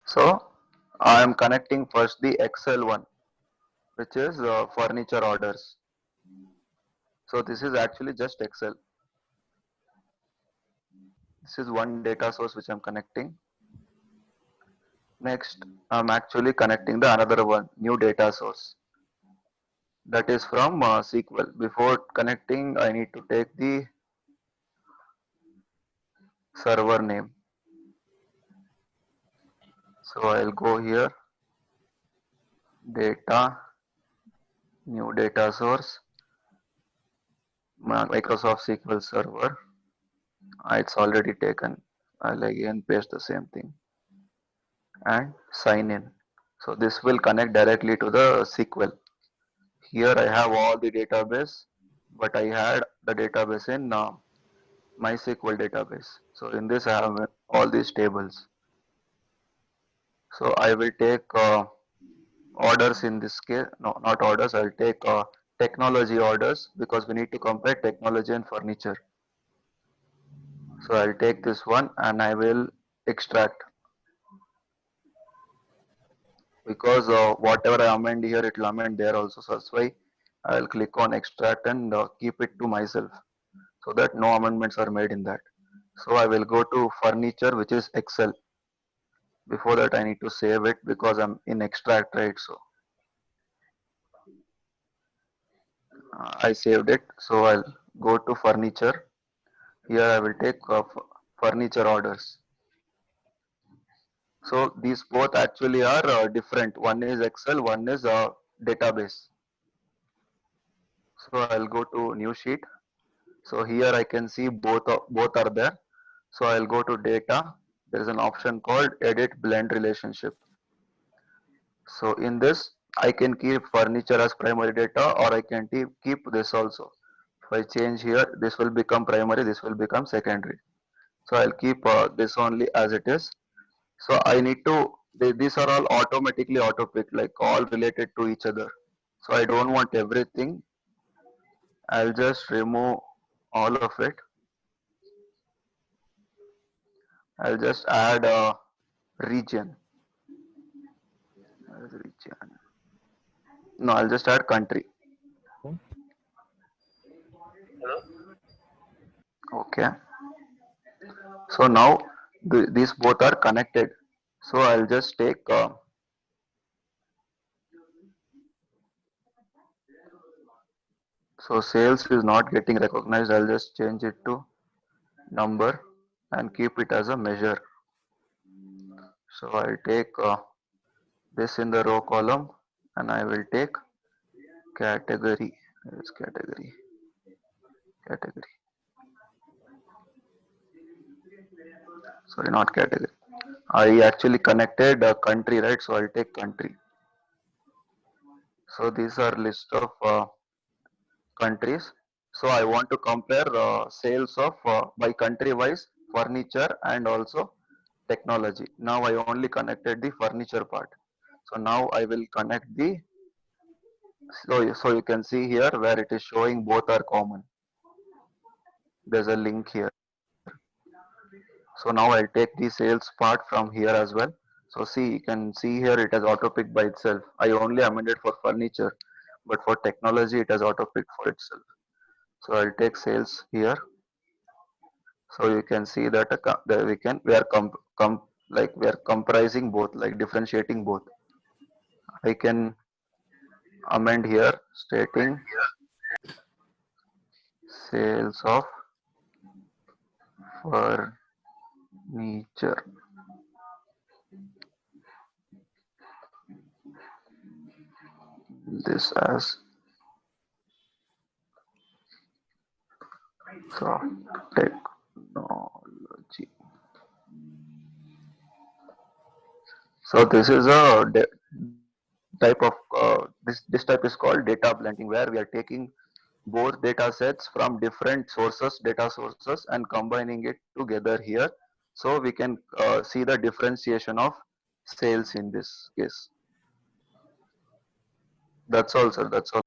So I am connecting first the Excel one, which is furniture orders. So this is actually just Excel. This is one data source which I'm connecting. Next, I'm actually connecting the another one, new data source. That is from SQL. Before connecting, I need to take the server name. So I'll go here, data, new data source, Microsoft SQL Server. It's already taken. I'll again paste the same thing and sign in. So this will connect directly to the SQL. Here I have all the database, but I had the database in MySQL database. So in this I have all these tables. So I will take orders in this case, no, not orders, I'll take technology orders because we need to compare technology and furniture. So I'll take this one and I will extract, because whatever I amend here, it will amend there also. So that's why I'll click on extract and keep it to myself so that no amendments are made in that. So I will go to furniture, which is Excel. Before that, I need to save it because I'm in extract, right? So I saved it. So I'll go to furniture. Here I will take furniture orders. So these both actually are different. One is Excel, one is database. So I'll go to new sheet. So here I can see both are there. So I'll go to data. There is an option called edit blend relationship. So in this I can keep furniture as primary data, or I can keep this also. If I change here, this will become primary, this will become secondary. So I'll keep this only as it is. So I need to, these are all automatically auto picked, like all related to each other. So I don't want everything. I'll just remove all of it. I'll just add a region. No, I'll just add country. Okay. So now these both are connected. So I'll just take so sales is not getting recognized. I'll just change it to number and keep it as a measure. So I'll take this in the row column and I will take category. It's category. Category. Sorry, not category. I actually connected a country, right? So I'll take country. So these are list of countries. So I want to compare sales of by country wise furniture and also technology. Now I only connected the furniture part. So now I will connect the, so you can see here where it is showing both are common. There's a link here. So now I'll take the sales part from here as well. So see, you can see here it has auto picked by itself. I only amended for furniture, but for technology it has auto picked for itself. So I'll take sales here. So you can see that, we are comprising both, like differentiating both. I can amend here stating sales of furniture. This as soft technology. So this is a type of this type is called data blending, where we are taking both data sets from different data sources, and combining it together here. So we can see the differentiation of sales in this case. That's all, sir. That's all.